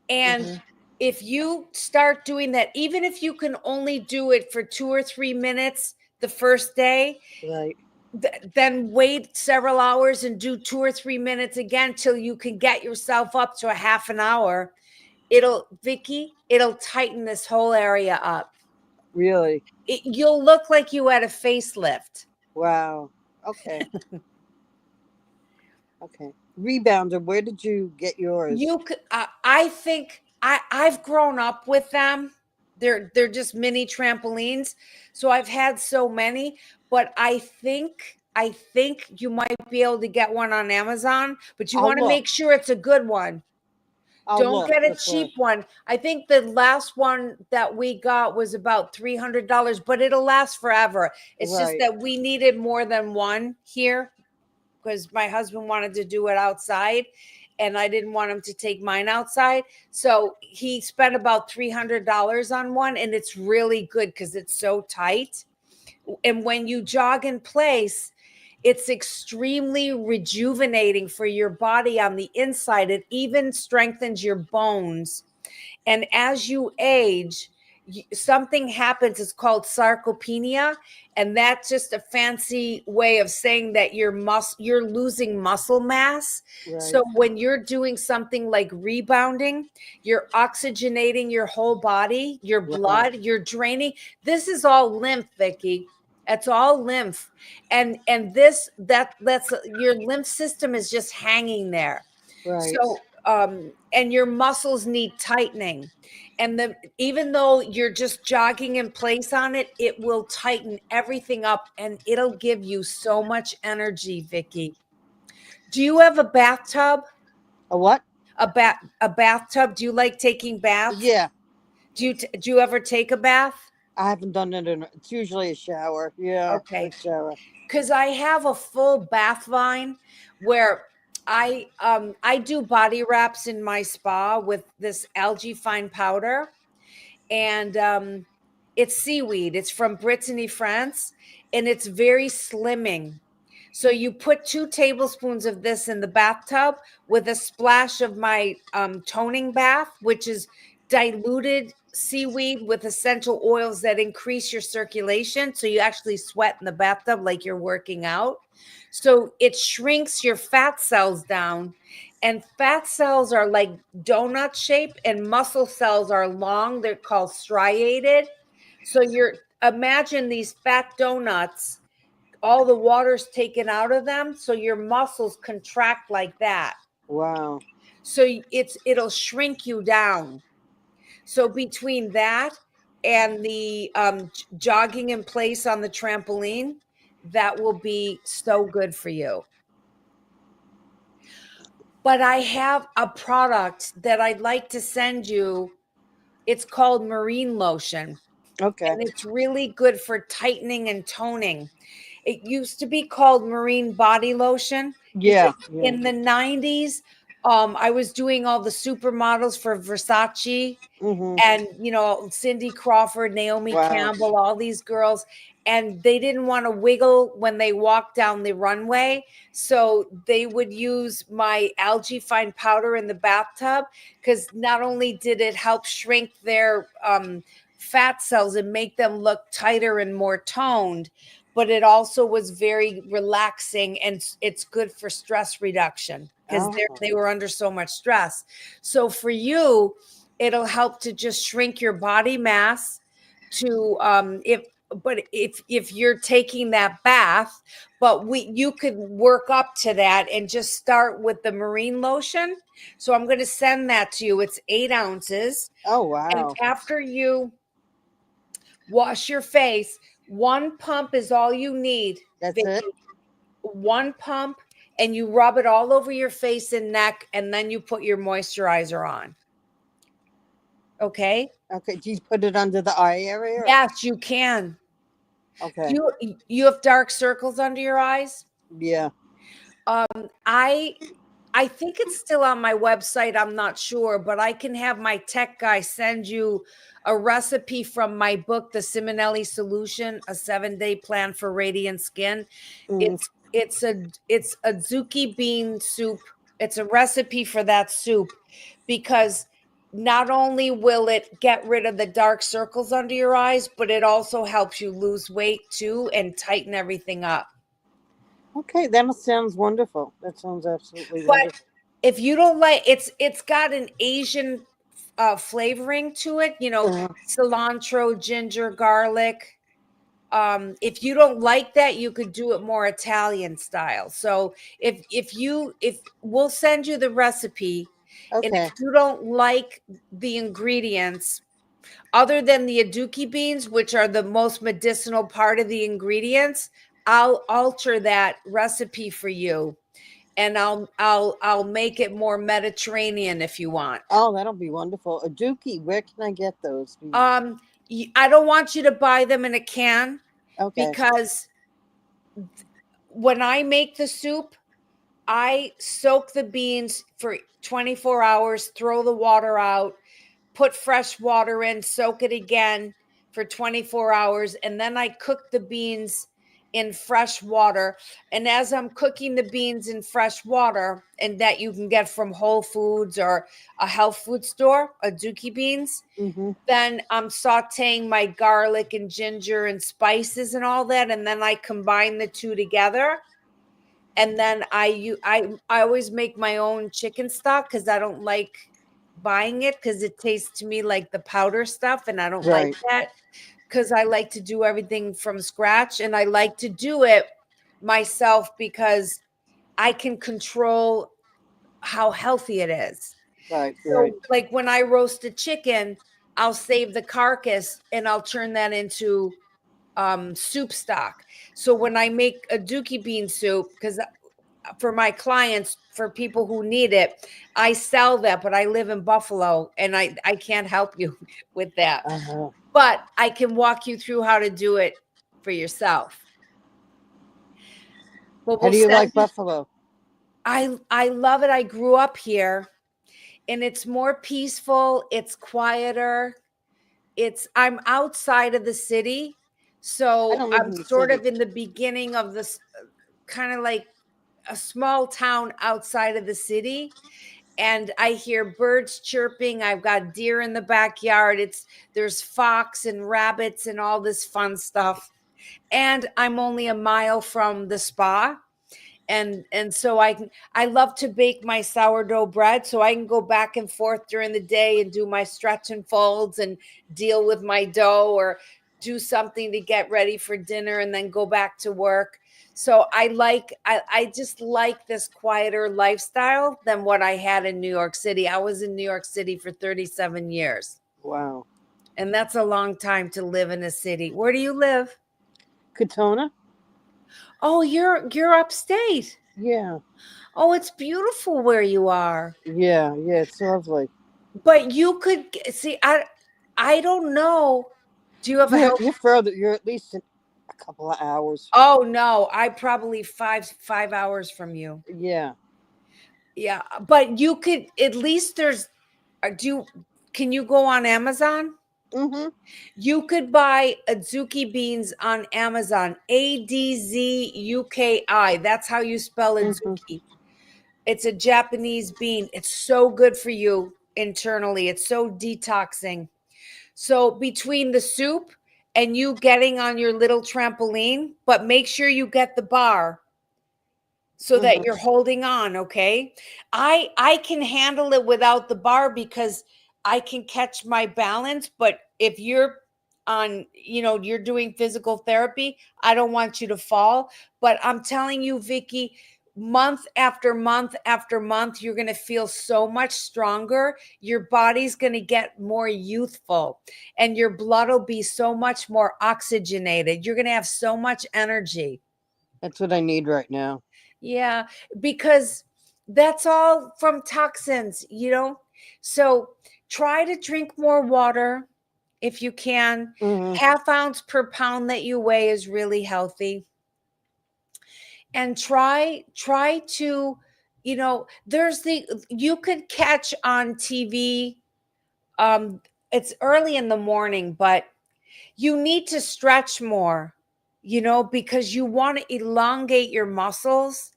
And Mhm. if you start doing that, even if you can only do it for 2 or 3 minutes the first day, Right. then wait several hours and do 2 or 3 minutes again till you can get yourself up to a half an hour. Vicky, it'll tighten this whole area up. Really? You'll look like you had a facelift. Wow. Okay. Okay. Rebounder, where did you get yours? You could, I think I've grown up with them. They're just mini trampolines. So I've had so many, but I think you might be able to get one on Amazon, but you I'll want to look. make sure it's a good one. I'll Don't look get a before- cheap one. I think the last one that we got was about $300, but it'll last forever. It's just Right. that we needed more than one here because my husband wanted to do it outside and I didn't want him to take mine outside. So he spent about $300 on one, and it's really good because it's so tight. And when you jog in place, it's extremely rejuvenating for your body on the inside. It even strengthens your bones. And as you age, something happens. It's called sarcopenia, and that's just a fancy way of saying that you're losing muscle mass. Right. So when you're doing something like rebounding, you're oxygenating your whole body, your Right. blood, you're draining. This is all lymph, Vicky. It's all lymph, and that's your lymph system is just hanging there. Right. So and your muscles need tightening, and even though you're just jogging in place on it, it will tighten everything up, and it'll give you so much energy, Vicky. Do you have a bathtub? A what? A bathtub? Do you like taking baths? Yeah. Do you ever take a bath? I haven't done it it's usually a shower. Yeah. Okay. A shower. Because I have a full bath line where I do body wraps in my spa with this algae fine powder, and it's seaweed. It's from Brittany, France, and it's very slimming. So you put 2 tablespoons of this in the bathtub with a splash of my toning bath, which is diluted seaweed with essential oils that increase your circulation. So you actually sweat in the bathtub like you're working out. So it shrinks your fat cells down. And fat cells are like donut shape, and muscle cells are long. They're called striated. So imagine these fat donuts, all the water's taken out of them. So your muscles contract like that. Wow. So it'll shrink you down. So between that and the jogging in place on the trampoline, that will be so good for you. But I have a product that I'd like to send you. It's called Marine Lotion. Okay. And it's really good for tightening and toning. It used to be called Marine Body Lotion. Yeah. In the 90s, I was doing all the supermodels for Versace, Mm-hmm. and Cindy Crawford, Naomi Wow. Campbell, all these girls, and they didn't want to wiggle when they walked down the runway, so they would use my algae fine powder in the bathtub, because not only did it help shrink their fat cells and make them look tighter and more toned, but it also was very relaxing, and it's good for stress reduction because they were under so much stress. So for you, it'll help to just shrink your body mass to if you're taking that bath, but you could work up to that and just start with the Marine Lotion. So I'm going to send that to you. It's 8 ounces. Oh, wow. And after you wash your face, 1 pump is all you need. That's Vicky. it? 1 pump, and you rub it all over your face and neck, and then you put your moisturizer on. Okay? Okay. Do you put it under the eye area? or- Yes, you can. Okay. You have dark circles under your eyes? Yeah. I think it's still on my website. I'm not sure, but I can have my tech guy send you a recipe from my book, The Ciminelli Solution, a 7-day plan for radiant skin. Mm. It's a zucchini bean soup. It's a recipe for that soup, because not only will it get rid of the dark circles under your eyes, but it also helps you lose weight too and tighten everything up. Okay, that sounds wonderful. That sounds absolutely But wonderful. if you don't like it's got an Asian flavoring to it, Uh, cilantro, ginger, garlic. If you don't like that, you could do it more Italian style. So if we'll send you the recipe, and if okay. you don't like the ingredients, other than the aduki beans, which are the most medicinal part of the ingredients, I'll alter that recipe for you, and I'll make it more Mediterranean if you want. Oh, that'll be wonderful. A dookie. Where can I get those? I don't want you to buy them in a can, Okay. because when I make the soup, I soak the beans for 24 hours, throw the water out, put fresh water in, soak it again for 24 hours, and then I cook the beans in fresh water. And as I'm cooking the beans in fresh water, and that you can get from Whole Foods or a health food store, aduki beans, Mm-hmm. then I'm sauteing my garlic and ginger and spices and all that, and then I combine the two together. And then I always make my own chicken stock, because I don't like buying it, because it tastes to me like the powder stuff, and I don't like Right. that, because I like to do everything from scratch, and I like to do it myself because I can control how healthy it is. Right. So Right. like when I roast a chicken, I'll save the carcass and I'll turn that into soup stock. So when I make a dookie bean soup, because for my clients, for people who need it, I sell that, but I live in Buffalo and I can't help you with that. Uh-huh. But I can walk you through how to do it for yourself. But How we'll do you like send you. buffalo? I love it. I grew up here, and it's more peaceful, it's quieter. I'm outside of the city, I so don't live I'm in the sort city. of in the beginning of this, kind of like a small town outside of the city, and I hear birds chirping. I've got deer in the backyard. There's fox and rabbits and all this fun stuff. And I'm only a mile from the spa. And so I love to bake my sourdough bread, so I can go back and forth during the day and do my stretch and folds and deal with my dough, or do something to get ready for dinner and then go back to work. So I just like this quieter lifestyle than what I had in New York City. I was in New York City for 37 years, Wow. and that's a long time to live in a city. Where do you live? Katona? Oh, you're upstate. Yeah. Oh, it's beautiful where you are. Yeah. Yeah. It's lovely. But you could see, I don't know. Do you have a health? You're further. You're at least a couple of hours. Oh no, I probably five hours from you. Yeah. Yeah, but you could at least can you go on Amazon? Mm-hmm. You could buy Adzuki beans on Amazon. Adzuki. That's how you spell Mm-hmm. Adzuki. It's a Japanese bean. It's so good for you internally. It's so detoxing. So between the soup and you getting on your little trampoline, but make sure you get the bar so that Mm-hmm. you're holding on, okay? I can handle it without the bar because I can catch my balance, but if you're you're doing physical therapy, I don't want you to fall, but I'm telling you, Vicky, month after month after month, you're going to feel so much stronger. Your body's going to get more youthful, and your blood will be so much more oxygenated. You're going to have so much energy. That's what I need right now. Yeah, because that's all from toxins. So try to drink more water if you can. Mm-hmm. Half ounce per pound that you weigh is really healthy. And try to, you could catch on TV. It's early in the morning, but you need to stretch more, because you want to elongate your muscles,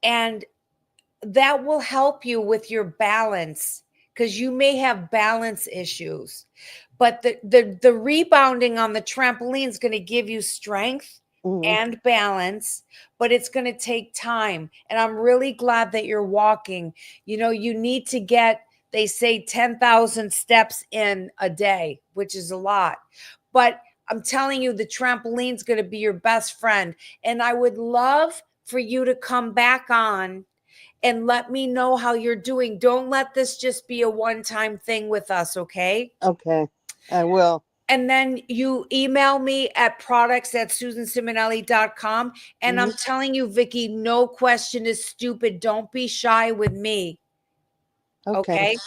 and that will help you with your balance, because you may have balance issues. But the rebounding on the trampoline is going to give you strength, Mhm. and balance, but it's going to take time. And I'm really glad that you're walking. You know, you need to get, they say 10,000 steps in a day, which is a lot. But I'm telling you, the trampoline's going to be your best friend. And I would love for you to come back on and let me know how you're doing. Don't let this just be a one-time thing with us, okay? Okay, I will. And then you email me at products@susansimonelli.com. And I'm telling you, Vicky, no question is stupid. Don't be shy with me. Okay. Okay.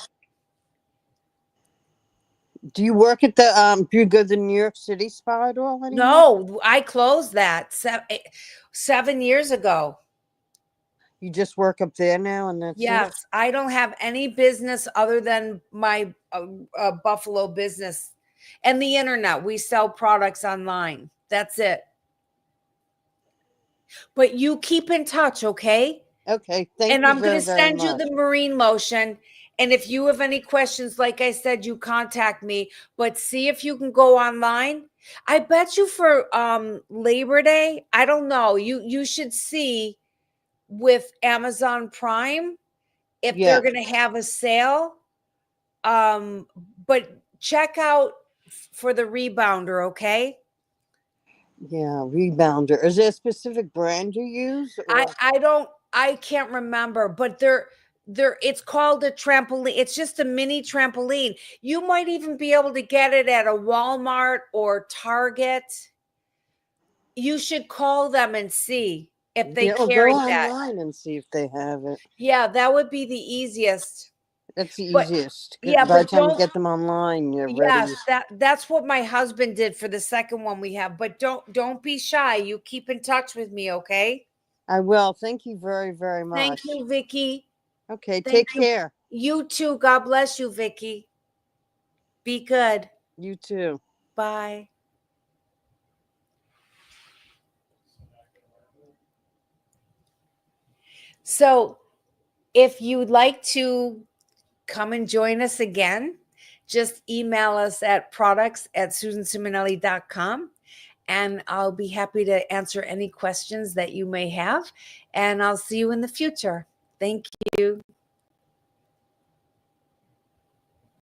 Do you work at the do you go to the New York City spa at all anymore? No, I closed that 7 years ago. You just work up there now and that's it? Yes, I don't have any business other than my Buffalo business and the internet. We sell products online. That's it. But you keep in touch, okay? Okay, thank And you I'm going very, to very send you much. the marine lotion. And if you have any questions, like I said, you contact me. But see if you can go online. I bet you for Labor Day, I don't know. You should see with Amazon Prime if Yeah. they're going to have a sale. But check out for the rebounder, okay? Yeah, rebounder. Is there a specific brand you use? Or? I can't remember, but it's called a trampoline. It's just a mini trampoline. You might even be able to get it at a Walmart or Target. You should call them and see if they Yeah, or go carry that. online and see if they have it. Yeah, that would be the easiest. That's the But easiest. 'Cause yeah, by the but time you don't. get them online, you're Yes, ready. that's what my husband did for the second one we have. But don't be shy. You keep in touch with me, okay? I will. Thank you very, very Thank much. you, Vicky. Okay, Thank take you. care. You too. God bless you, Vicky. Be good. You too. Bye. So, if you'd like to come and join us again, just email us at products@susansimonelli.com and I'll be happy to answer any questions that you may have. And I'll see you in the future. Thank you.